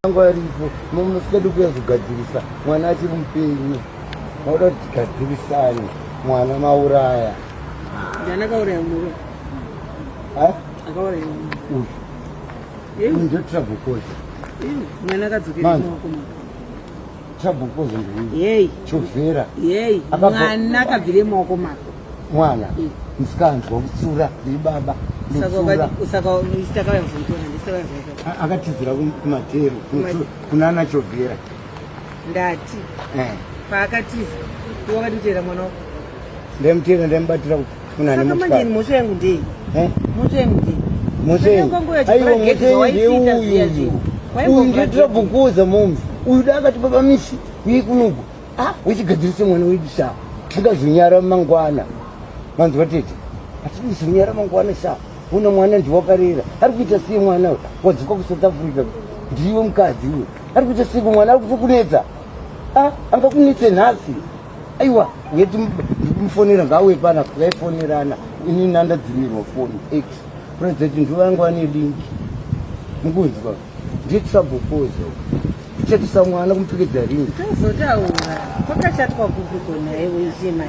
Angwaripo munosikedu kuyazogadzirisa mwana achiri mupenyu mauda kuti tigadzirisane mwana mauraya ndana kauraya muwe akauraya muwe ndio trabukoza mwana kadzokera kumwe trabukoza ndio yey chovhera yey mwana akabvire maoko mako mwana musikanzwa kutsura ndibaba akatizira kumatero kunana chovhera ndati paakatiza wakatitera mwana wako ndemutera ndembatira kunani manje mhosva yangu ndei mhosva yangu ndei aiwa uyu nditirabhukuza momzi uyu da akati baba misi uye kunuku wechigadzirise mwana wedu sha tikazonyara mangwana manzwa tete atizonyara mangwana sha una mwana ndiwakarera ari kuita sei mwana wadzoka kuSouth Africa ndiwe mukadzi uyu ari kuita sei mwana ari kutokunetsa angakunetse nhasi aiwa ngeti ndikumufonera ngawe pana kuzaifonerana inini andadzimirwa foni x project ndiwangu ane linki mukunzwa nditsabhukozo kuchatisa mwana kumupfekedza ringi tozotaura kwakachatwa kukugona weishemai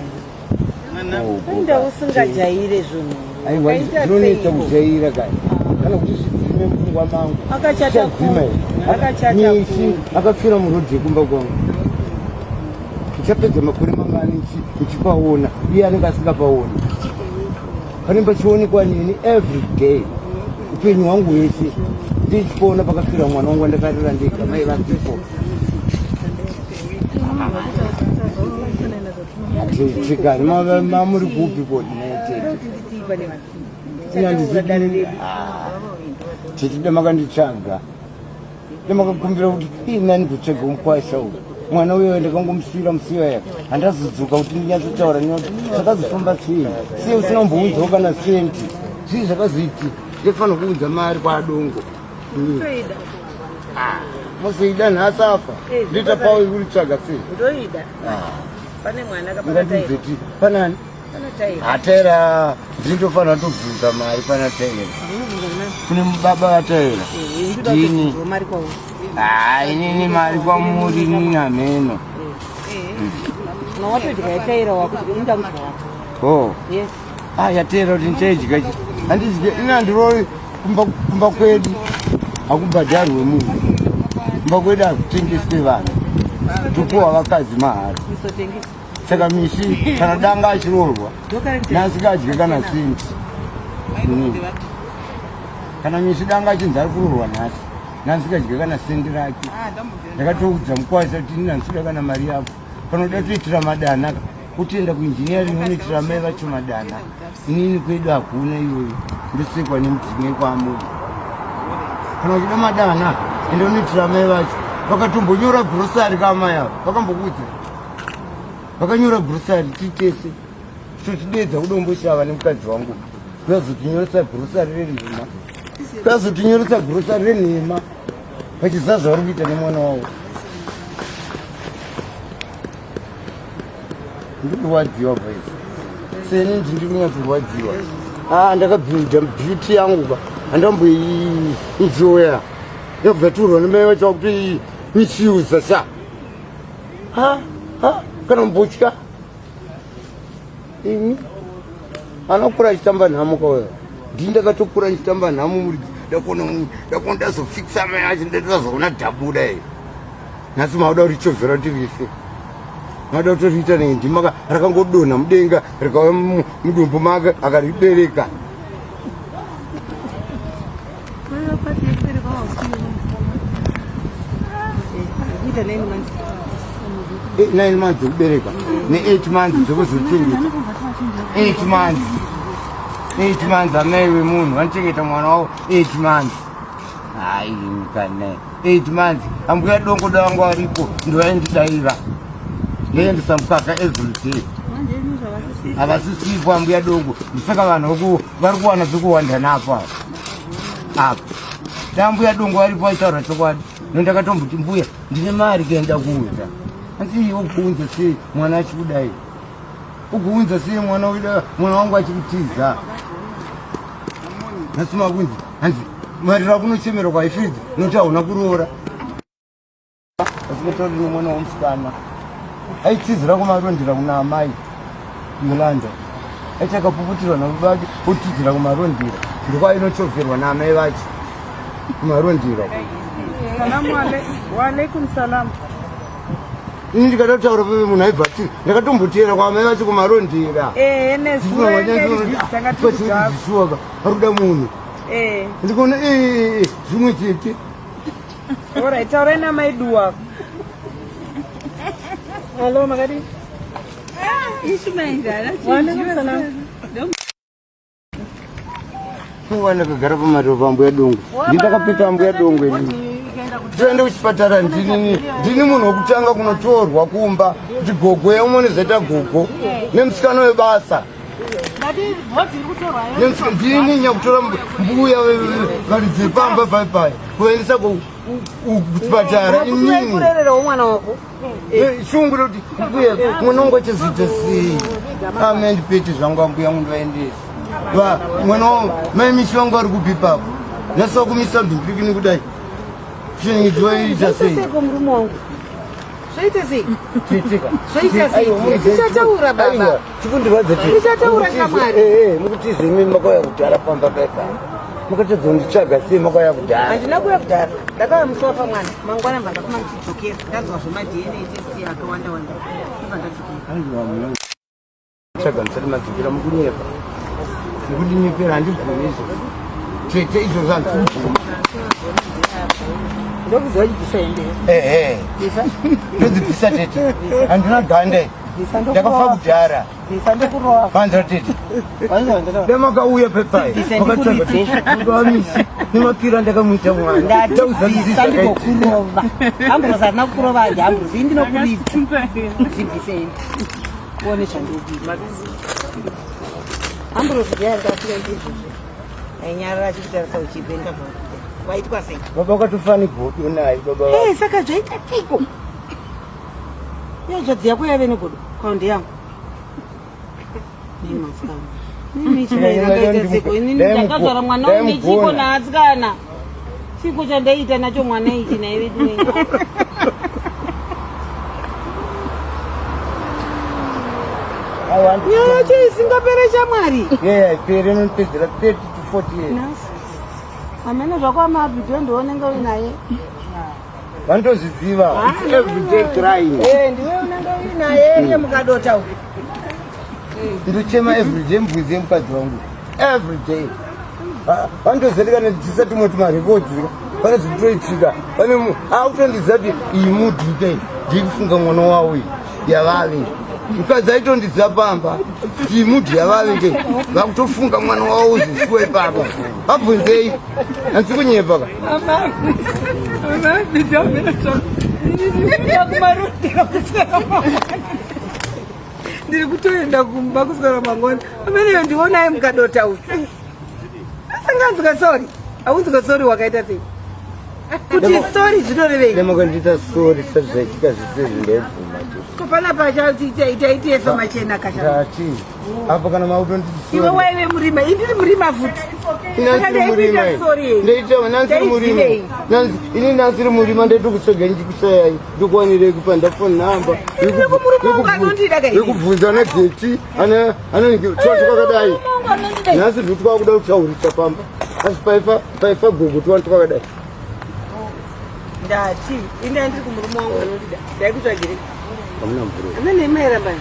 enda usingajaire zvinhu aiwa ndinonetsa kujaira kani kana kuti zvidzime mupfungwa mangu misi akapfira murodhi yekumba kwangu tichapedza makore mangani tichipaona iye anenge asingapaoni panenge pachionekwa nini every day upenyu hwangu hwese ndichipaona pakafira mwana wangu andakarira ndega mai vasipo tikani mamuri kupi kodinatete tichida makanditsvaga ndamakakumbira kuti inani kutsvaga mukwasha uyu mwana uyo ndakangomusiyira musiyo yake handazodzoka kuti ndinyatsotaura noti zvakazofamba sei usina kumbounzawo kana senti zvii zvakazoiti ndinofanira kuunza mari kwaadongo mozoida nhasi afa ndoita pawo kuritsvaga sei ndoida pane mwana ngandizeti panani ataira ndinofanira tobvunza mari pana taira kune mubaba wataira ndini inini mari kwamuri nini hameno yataira kuti ndichaidya handizike ina ndirori kumba kwedu hakubhadharwe munhu kumba kwedu hakutengeswe vanhu topuwa vakadzi mahari saka misi kana danga achirorwa nasikadye kana senti kana misi danga achinzi ari kurorwa nhasi nasikadye kana sendi rake ndakatoudza mukwasa kuti ndinansida kana mari yako panoda toitira madana kutienda kuinjiniyaring unoitira mai vacho madana inini kwedu hakuna iyoyo ndosekwa nemudzimai kwamuri kana uchida madana ende unoitira mai vacho vakatombonyora grosari kamai avo vakambokudza vakanyora grosari titese totidedza kudomboshava nemukadzi wangu kuyazotinyoresa grosari renhema kuyazotinyoresa grosari renhema vachizaza vari kuita nemwana wavo ndikurwadziwa paisi seni ndiri kunyatsorwadziwa ndakabvinja beauty yangu ba handamboienjoya yabvaturwa nemai vacho kuti misuse sa kana mbotya ini anokura achitamba nhamo kauya ndii ndakatokura ndichitamba nhamo muri ndakona ndazofikisa mai acho ndatazoona dhabuda iyo nhasi mauda kuti chovhera tirife mauda kutoriita nendima rakangodonha mudenga rikauya mudumbu make akaribereka nine months dzekubereka ne8 months dzekuzochengeta 8 months amai wemunhu vanochengeta mwana wavo 8 months kana 8 months ambuya dongo dangu varipo ndovaindidaira ndoendesa mukaka everyday havasisipo ambuya dongo ndisaka vanhu vari kuwana dzekuwanda napo apa tambuya dongo varipo vaitaura chokwadi nondakatomboti mbuya ndine mari kuenda kuudza asi iwe ukuunza sei mwana achikudai ukuunza sei mwana wangu achikutiza nasima kunzi hanzi marira kunochemera kwaifidzi noti hauna kuroora asikatori nomwana womusikana aitizira kumarondera kuna amai yolanda aichakapuputirwa nababake otizira kumarondera ndikwa inochoverwa naamai vacho kumarondera Waalaikum salam. ini ndikada kutaura peve munhu aibvati ndakatomboteera kwaamai vacho kumarondera nezisuwaka arikuda munhu ndikuona zvimwe chete Alright, taurai namai duwa. Hello, Magadi. Waalaikum salam. wana kagara pamato pambuya dongo ndindakapita mbuya dongo toende kuchipatara ndini munhu wokutanga kunotorwa kumba kuti gogo yaumwe nezaita gogo nemusikana webasa ndini nyakutora mbuya varidzi pamba paipai kuendesa kuchipatara inini shungu rekuti mbuya mwana wangu achizita sei amendipete zvangu ambuya mundovaendesa mwana maimisi vangu vari kupipapo nasa kumisa mbipikini kudai chiningidzoita sei mukutizimi makauya kudhara pamba paipa mukatadzonditsvaga sei makauya kudhara handina kuya kudhara ndakauya musi pamwana mangwana mbanda kuma ndichidzokera ndanzwa zvemadna test akawanda wanda tsvaga ndisati madzokera mukunyepa nekuti nyepera handibvumi izvo tete izvo zvanzibvuma ndokuziva chibvisa ende ndodzibvisa tete handina ganda ndakafa kudhara panza tete demakauya pepai makatsvaga nemakira ndakamuita mwana ndadzisa ndikokurova amburosi hatina kukurova anje amburosi ii ndinokuripfa dzibvise ende uone zvandokuita amburosi ndeyandafika ndizvozvo ainyarara achikutarisa uchipenda vaitwa sei baba wakatofani godo naye baba saka zvaita tiko yazvadziya kuyave negodo kaundi yangu ndakazvara mwana une chiko naatsikana chiko chandaita nacho mwana ichi naivedu yacho isingapere chamwari ipere inopedzera 30 to 40 years amene zvako amabhidho ndionenge uinaye vanotozviziva everyday crying ndiwe unenge uinaye nemukadota uku ndochema everyday mbudzi yemukadzi wangu everyday vanotozereka netisati moti marekodzi vanozvitoitika autondizia kuti iyi mudhike ndiri kufunga mwana wawo yavave mukadzi aitondidzia pamba kuti iyi mudhi yavave nge vakutofunga mwana wawo zvisiwe papa vabvunzei handisi kunyepaka ndiri kutoenda kumba kuswera mangwana ameneyo ndionai mukadota uyu asanganzika sori aunzika sori wakaita sei kuti sori zvinorevei nemakandiita sori sazvaitika zvisezvi ndaibvuma kopana pachaitaitieso machena kashati apa kana iwe waive murima indiri murima futi ini nansiri murima ndaiti kutsvaga njikushayai ndikuwanirei kupa ndafoni namba yekubvunza negeti anonitoa twakadai nhasi ndiri twakuda kutaurisa pamba asi paifa gogo twani twakadai ndati ini andiri kumurima wangu anodida ndaikutsvagirei hamuna mvura amene imairambani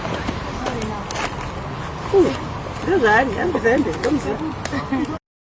ndozvaari ambizaende ndomuziva